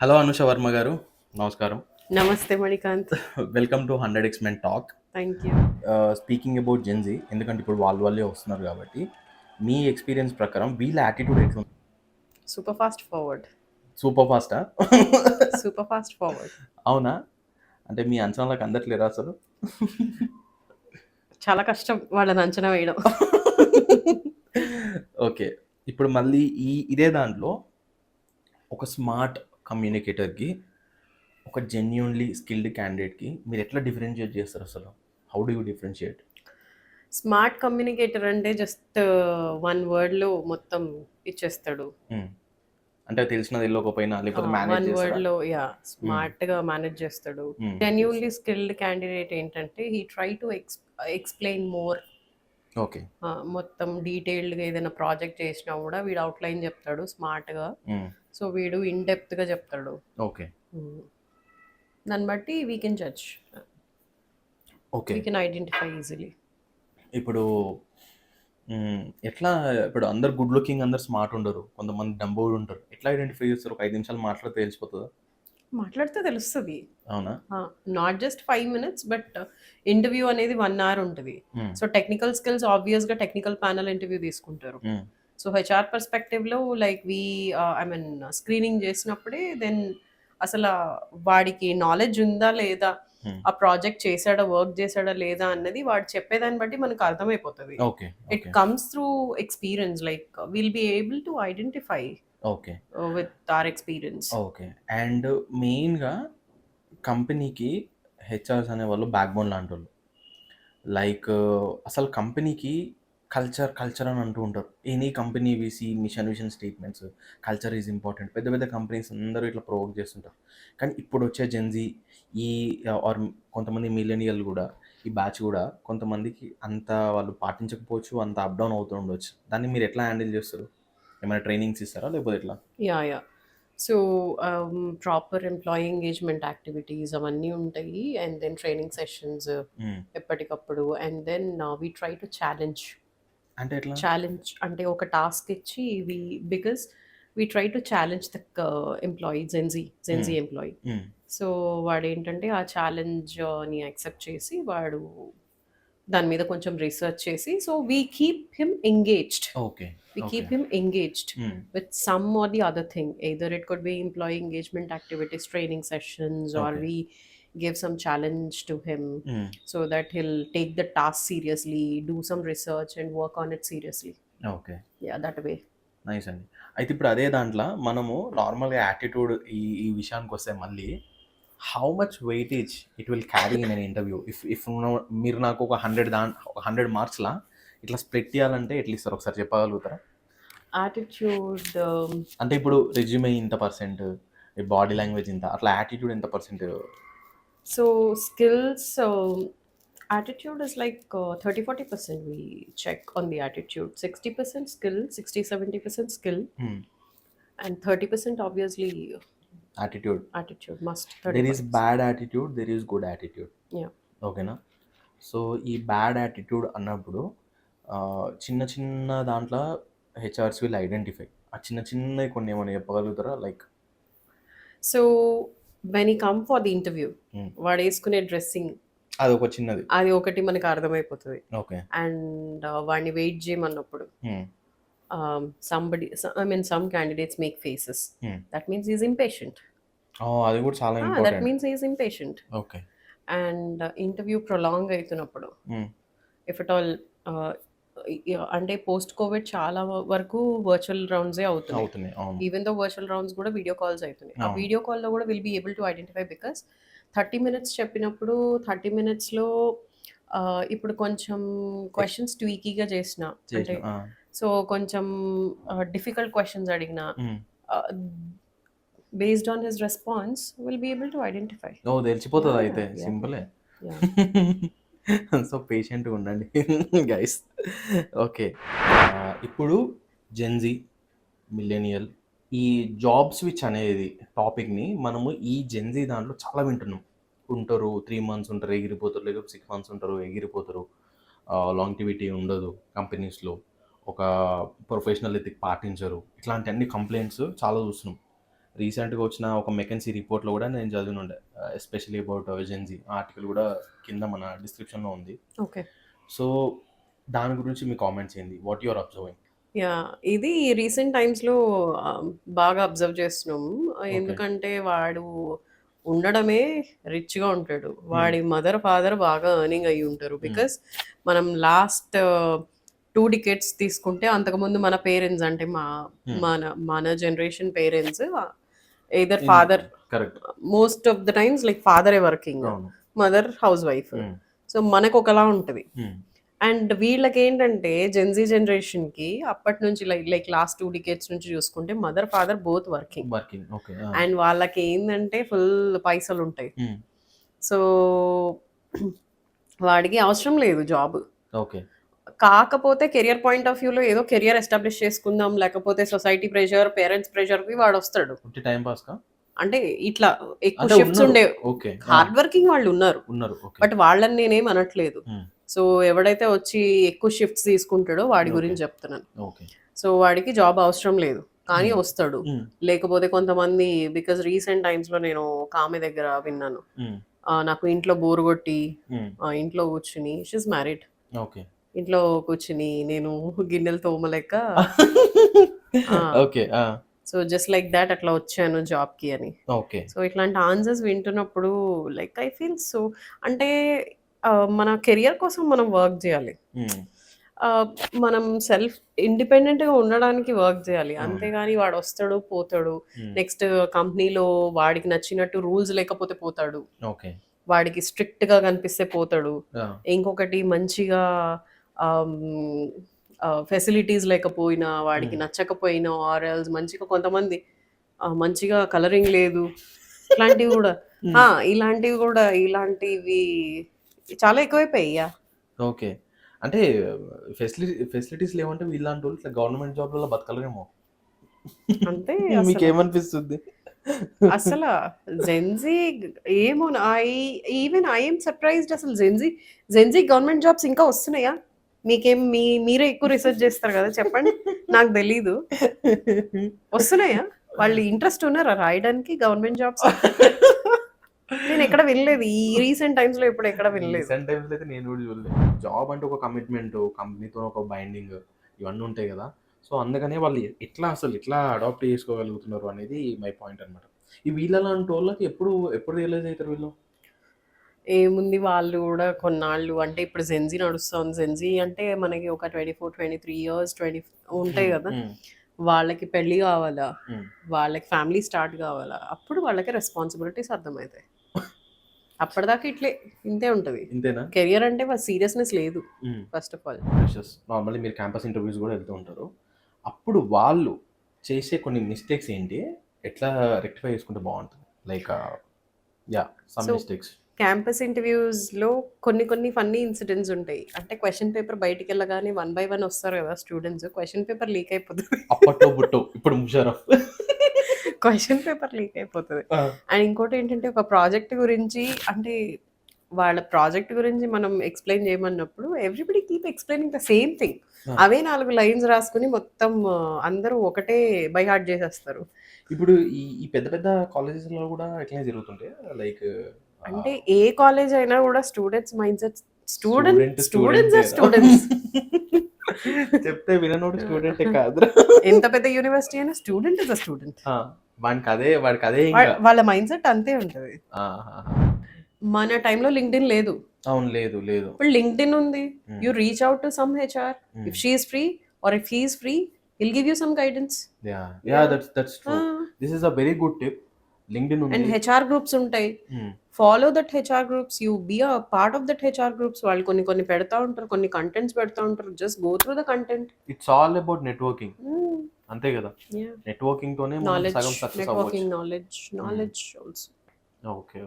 Hello Anusha Varma గారు, నమస్కారం. నమస్తే Manikanth. Welcome to 100x Men talk. Thank you. Speaking about Gen Z, ఎందుకంటే ఇప్పుడు వాళ్ళే వస్తున్నారు కాబట్టి మీ ఎక్స్పీరియన్స్ ప్రకారం వీళ్ళ యాటిట్యూడ్ ఎట్లుంది? Super fast forward. సూపర్ ఫాస్టా? Super fast forward. అవునా? అంటే మీ అంచనాలకు అందట్లేరా అసలు? చాలా కష్టం వాళ్ళని అంచనా వేయడం. ఓకే, ఇప్పుడు మళ్ళీ ఇదే దాంట్లో ఒక స్మార్ట్ కమ్యూనికేటర్కి, ఒక జెన్యూన్లీ స్కిల్డ్ క్యాండిడేట్కి మీరు ఎట్లా డిఫరెన్షియేట్ చేస్తారు అసలు? How do you differentiate? Smart communicator అంటే జస్ట్ వన్ వర్డ్లో మొత్తం ఇచ్చేస్తాడు. అంటే తెలిసినది వెళ్ళకపోయినా లేకపోతే మేనేజ్ వన్ చేస్తారా? వర్డ్లో స్మార్ట్గా మేనేజ్ చేస్తాడు. జెన్యూన్లీ స్కిల్డ్ క్యాండిడేట్ ఏంటంటే he try to explain more. Okay. మొత్తం డీటెయిల్డ్గా ఏదైనా ప్రాజెక్ట్ చేసినా కూడా వీడు అవుట్లైన్ చెప్తాడు స్మార్ట్గా. సో వీడు ఇన్ డెప్త్గా చెప్తాడు. ఓకే. దాన్ని బట్టి we can judge, okay. We can identify easily. ఇప్పుడు ఎట్లా, ఇప్పుడు అందరు గుడ్ లుకింగ్, అందరు స్మార్ట్ ఉండరు, కొంతమంది డంబోడ్ ఉంటారు. ఎట్లా ఐడెంటిఫై చేస్తారు? ఒక 5 నిమిషాలు మాట్లాడితే తెలిసిపోతుందా? మాట్లాడితే తెలుస్తుంది. అవునా? Not just 5 minutes, but interview అనేది 1 hour ఉంటుంది. సో టెక్నికల్ స్కిల్స్ ఆబ్వియస్గా టెక్నికల్ ప్యానల్ ఇంటర్వ్యూ తీసుకుంటారు. సో హెచ్ఆర్ పర్స్పెక్టివ్లో లైక్ స్క్రీనింగ్ చేసినప్పుడే దెన్ అసలు వాడికి నాలెడ్జ్ ఉందా లేదా, ఆ ప్రాజెక్ట్ చేశాడా, వర్క్ చేశాడా లేదా అన్నది వాడు చెప్పేదాన్ని బట్టి మనకు అర్థమైపోతుంది. Okay. It comes through experience, like will be able to identify okay. With our experience. Okay. And మెయిన్గా కంపెనీకి హెచ్ఆర్స్ అనేవాళ్ళు బ్యాక్ బోన్ లాంటి వాళ్ళు. లైక్ అసలు కంపెనీకి కల్చర్ అని అంటూ ఉంటారు. Any company vision mission statements, culture is important. పెద్ద పెద్ద కంపెనీస్ అందరూ ఇట్లా ప్రొవోక్ చేస్తుంటారు. కానీ ఇప్పుడు వచ్చే జెన్జీ ఈ ఆర్ కొంతమంది మిలియనియల్ కూడా, ఈ బ్యాచ్ కూడా కొంతమందికి అంత వాళ్ళు పాటించకపోవచ్చు, అంత అప్ డౌన్ అవుతూ ఉండొచ్చు. దాన్ని మీరు ఎట్లా హ్యాండిల్ చేస్తారు? ఏమైనా ట్రైనింగ్స్ ఇస్తారా లేకపోతే ఎట్లా? Yeah. So proper employee engagement activities అవన్నీ ఉంటాయి, అండ్ దెన్ ట్రైనింగ్ సెషన్స్ ఎప్పటికప్పుడు. And then we try to challenge. అంటే ఎట్లా? ఛాలెంజ్ అంటే ఒక టాస్క్ ఇచ్చి because we try to challenge the employee, Gen Z employee. So వాడు ఏంటంటే ఆ ఛాలెంజ్ని యాక్సెప్ట్ చేసి వాడు దాని మీద కొంచెం రీసెర్చ్ చేసి, so we keep him engaged. Okay. We keep him engaged with some or the other thing. Either it could be employee engagement activities, training sessions, or Okay. we give some challenge to him so that he'll take the task seriously, do some research and work on it seriously. Okay. Yeah, that way. Nice అండి. అయితే ఇప్పుడు అదే దాంట్లో మనము నార్మల్గా attitude ఈ విషయానికి వస్తే మళ్ళీ how much weightage it will carry in an interview? If మీరు నాకు ఒక 100 మార్క్స్లా ఇట్లా స్ప్లిట్ చేయాలంటే ఎట్లా ఇస్తారు? ఒకసారి చెప్పగలుగుతారా? Attitude. అంటే ఇప్పుడు రెజ్యూమే ఇంత పర్సెంట్, బాడీ లాంగ్వేజ్ ఇంత, అట్లా యాటిట్యూడ్ ఎంత percent? So skills. Attitude is like 30-40% we check on the attitude. 60% skill, 60-70% skill, and 30% obviously attitude. attitude must. There is 30%. Bad attitude, there is good attitude. Yeah. ఓకేనా? So ఈ bad attitude అన్నప్పుడు చిన్న చిన్న దాంట్లో HRs will identify. ఆ చిన్న చిన్నవి కొన్ని ఏమైనా చెప్పగలుగుతారా? లైక్ సో వెన్ ఈ కమ్ ఫర్ ది ఇంటర్వ్యూ, వాడు వేసుకునే డ్రెస్సింగ్ అది ఒక చిన్నది, అది ఒకటి మనకు అర్థమైపోతుంది. ఓకే. అండ్ వాడిని వెయిట్ చేయమన్నప్పుడు some candidates make faces, that means is impatient. అది కూడా చాలా that important. Means is impatient. Okay. And interview prolong అవుతున్నప్పుడు, ఇఫ్ ఇట్ ఆల్ అంటే పోస్ట్ కోవిడ్ చాలా వరకు వర్చువల్ రౌండ్సే అవుతున్నాయి. అవుతున్నాయి. అవును. ఈవెన్ దో వర్చువల్ రౌండ్స్ కూడా వీడియో కాల్స్ అవుతున్నాయి. ఆ అవును. వీడియో కాల్లో కూడా will be able to identify, because 30 minutes చెప్పినప్పుడు 30 minutesలో ఇప్పుడు కొంచెం క్వశ్చన్స్ ట్వీకీగా చేసిన, అంటే సో కొంచెం డిఫికల్ట్ క్వశ్చన్స్ అడిగిన, based on his response will be able to identify. ఓ తెలిసిపోతుంది అయితే, Yeah. సింపులే. Yeah. సో పేషెంట్గా ఉండండి గైస్. ఓకే. ఇప్పుడు జెన్జీ, మిలేనియల్, ఈ జాబ్ స్విచ్ అనేది టాపిక్ని మనము ఈ జెన్జీ దాంట్లో చాలా వింటున్నాం. ఉంటారు 3 months ఉంటారు ఎగిరిపోతారు, లేకపోతే 6 months ఉంటారు ఎగిరిపోతారు, లాంగిటివిటీ ఉండదు కంపెనీస్లో, ఒక ప్రొఫెషనల్ ఎథిక్ పాటించరు, ఇట్లాంటి అన్ని కంప్లైంట్స్ చాలా చూస్తున్నాం. రీసెంట్గా వచ్చిన ఒక మెకెన్సీ రిపోర్ట్లో కూడా నేను చదివినుండే, ఎస్పెషలీ అబౌట్ జెన్జీ ఆర్టికల్ కూడా కింద మన డిస్క్రిప్షన్లో ఉంది. ఓకే. సో దాని గురించి మీ కామెంట్స్ ఏంది, వాట్ యువర్ అబ్జర్వింగ్? ఇది రీసెంట్ టైమ్స్‌లో బాగా అబ్జర్వ్ చేస్తున్నాము. ఎందుకంటే వాడు ఉండడమే రిచ్‌గా ఉంటాడు. వాడి మదర్, ఫాదర్ బాగా ఎర్నింగ్ అయ్యి ఉంటారు. బికాస్ మనం లాస్ట్ 2 డికేడ్స్ తీసుకుంటే అంతకుముందు మన పేరెంట్స్ అంటే మన మన generation parents either father, correct, most of the times like ఫాదరే వర్కింగ్, అవును. Mother house wife. సో మనకు ఒకలా ఉంటది. అండ్ వీళ్ళకి ఏంటంటే జెన్జీ జనరేషన్‌కి అప్పటి నుంచి లైక్ లాస్ట్ 2 డికేడ్స్ నుంచి చూసుకుంటే mother, father both working. Okay. And వాళ్ళకి ఏందంటే ఫుల్ పైసలుంటాయి. సో వాడికి అవసరం లేదు జాబ్. ఓకే. కాకపోతే కెరియర్ పాయింట్ ఆఫ్ వ్యూలో ఏదో కెరియర్ ఎస్టాబ్లిష్ చేసుకుందాం, లేకపోతే సొసైటీ ప్రెషర్, పేరెంట్స్ ప్రెషర్‌కి వాడొస్తాడు. టైం పాస్‌కా? అంటే ఇట్లా ఎక్కువ అంటే షిఫ్ట్స్ ఉన్నారు. ఉండేవి. ఓకే. హార్డ్ వర్కింగ్ వాళ్ళు ఉన్నారు. ఓకే. బట్ వాళ్ళని నేనేం అనట్లేదు. సో ఎవడైతే వచ్చి ఎక్కువ షిఫ్ట్స్ తీసుకుంటాడో వాడి గురించి చెప్తున్నాను. ఓకే. సో వాడికి జాబ్ అవసరం లేదు, కానీ వస్తాడు. లేకపోతే కొంతమంది, బికాజ్ రీసెంట్ టైమ్స్‌లో నేను ఒక ఆమె దగ్గర విన్నాను. నాకు ఇంట్లో బోర్ కొట్టి ఇంట్లో కూర్చుని, షీ ఈస్ మ్యారీడ్, ఓకే. ఇంట్లో కూర్చుని నేను గిన్నెలు తోమలేక okay. So just like that అట్లా వచ్చాను జాబ్‌కి అని. ఓకే. సో ఇట్లాంటి ఆన్సర్స్ వింటున్నప్పుడు లైక్ ఐ ఫీల్ సో, అంటే మన కెరియర్ కోసం మనం వర్క్ చేయాలి. మనం సెల్ఫ్ ఇండిపెండెంట్‌గా ఉండడానికి వర్క్ చేయాలి. అంతేగాని వాడు వస్తాడు, పోతాడు. నెక్స్ట్ కంపెనీలో వాడికి నచ్చినట్టు రూల్స్ లేకపోతే పోతాడు. ఓకే. వాడికి స్ట్రిక్ట్‌గా కనిపిస్తే పోతాడు. ఇంకొకటి మంచిగా ఫెసిలిటీస్ లేకపోయినా, వాడికి నచ్చకపోయినా, ఆర్ ఎల్స్ మంచిగా కొంతమంది మంచిగా కలరింగ్ లేదు, ఇలాంటివి కూడా ఇలాంటివి చాలా ఎక్కువైపోయాయి. ఓకే. అంటే ఫెసిలిటీస్ లేవంటే వీళ్ళంటి వాళ్ళు ఇట్లా గవర్నమెంట్ జాబ్‌లలో బతకలేరేమో. అంతే. మీకేమనిపిస్తుంది? అసలు జెన్జీ ఏమో, ఐ యామ్ సర్ప్రైజ్డ్. అసలు జెన్జీ గవర్నమెంట్ జాబ్స్ ఇంకా వస్తున్నాయా? మీరే ఎక్కువ రీసెర్చ్ చేస్తారు కదా, చెప్పండి. నాకు తెలీదు. వస్తున్నాయా? వాళ్ళు ఇంట్రెస్ట్ ఉన్నారా రాయడానికి గవర్నమెంట్ జాబ్స్? నేను ఎక్కడ వినలేదు. ఈ రీసెంట్ టైమ్స్ లో ఇప్పుడు ఎక్కడ వినలేదు. రీసెంట్ టైమ్స్ అయితే నేను కూడా చూడలేదు. జాబ్ అంటే ఒక కమిట్మెంట్, కంపెనీతో ఒక బైండింగ్, ఇవన్నీ ఉంటాయి కదా. సో అందుకనే వాళ్ళు ఎట్లా అడాప్ట్ చేసుకోగలుగుతున్నారు అనేది మై పాయింట్ అనమాట. ఈ వీళ్ళలాంటి వాళ్ళకి ఎప్పుడు రియలైజ్ అవుతారు వీళ్ళు? ఏముంది, వాళ్ళు కూడా కొన్నాళ్ళు, అంటే ఇప్పుడు జెన్జీ నడుస్తుంది. జెన్జీ అంటే మనకి ఒక 24, 23 ఇయర్స్ 20 ఉంటాయి కదా. వాళ్ళకి పెళ్లి కావాలా, వాళ్ళకి ఫ్యామిలీ స్టార్ట్ కావాలా, అప్పుడు వాళ్ళకి రెస్పాన్సిబిలిటీస్ అర్థమవుతాయి. అప్పటిదాకా ఇంతే ఉంటుంది. ఇంతేనా? కెరియర్ అంటే సీరియస్నెస్ లేదు ఫస్ట్ ఆఫ్ ఆల్. నార్మల్లీ మీరు క్యాంపస్ ఇంటర్వ్యూస్ కూడా వెళ్తూ ఉంటారు. అప్పుడు వాళ్ళు చేసే కొన్ని మిస్టేక్స్ ఏంటి, ఎట్లా రెక్టిఫై చేసుకుంటే బాగుంటుంది? Like some mistakes. క్యాంపస్ ఇంటర్వ్యూస్లో కొన్ని ఫన్నీ ఇన్సిడెంట్స్ ఉంటాయి. అంటే క్వశ్చన్ పేపర్ బయటికి వెళ్ళగానే 1 by 1 వస్తారు కదా స్టూడెంట్స్, క్వశ్చన్ పేపర్ లీక్ అయిపోతుంది. అప్పట్లో బుట్టో ఇప్పుడు ముషారఫ్. క్వశ్చన్ పేపర్ లీక్ అయిపోతుంది. అండ్ ఇంకోటి ఏంటంటే, ఒక ప్రాజెక్ట్ గురించి, అంటే వాళ్ళ ప్రాజెక్ట్ గురించి మనం ఎక్స్ప్లెయిన్ చేయమన్నప్పుడు everybody keep explaining the same thing. అవే 4 లైన్స్ రాసుకుని మొత్తం అందరూ ఒకటే బై హార్ట్ చేసేస్తారు. ఇప్పుడు ఈ పెద్ద పెద్ద కాలేజెస్లో కూడా ఎట్లా జరుగుతుంటే, లైక్ అంటే ఏ కాలేజ్ అయినా కూడా స్టూడెంట్స్ మైండ్ సెట్, స్టూడెంట్స్ చెప్తే విననోడు స్టూడెంట్ కాదు. ఎంత పెద్ద యూనివర్సిటీ అయినా స్టూడెంట్ ఇస్ అ స్టూడెంట్. వాడికి అదే వాళ్ళ మైండ్ సెట్ అంతే ఉంటుంది. మన టైంలో లింక్డ్ఇన్ లేదు. అవును, లేదు. ఇప్పుడు లింక్డ్ఇన్ ఉంది. You reach out to some HR. If she is free or if he is free, he'll give you some guidance. That's true. This is a very good tip. LinkedIn ఉంది. And HR groups ఉంటాయి. Follow that HR groups. You be a part of that HR groups. వాళ్ళు కొన్ని పెడతా ఉంటారు, కొన్ని contents పెడతా ఉంటారు. Just go through the content. It's all about networking. అంతే కదా. నెట్వర్కింగ్ తోనే మనం సగం సక్సెస్ అవ్వచ్చు. Networking, knowledge also. Okay.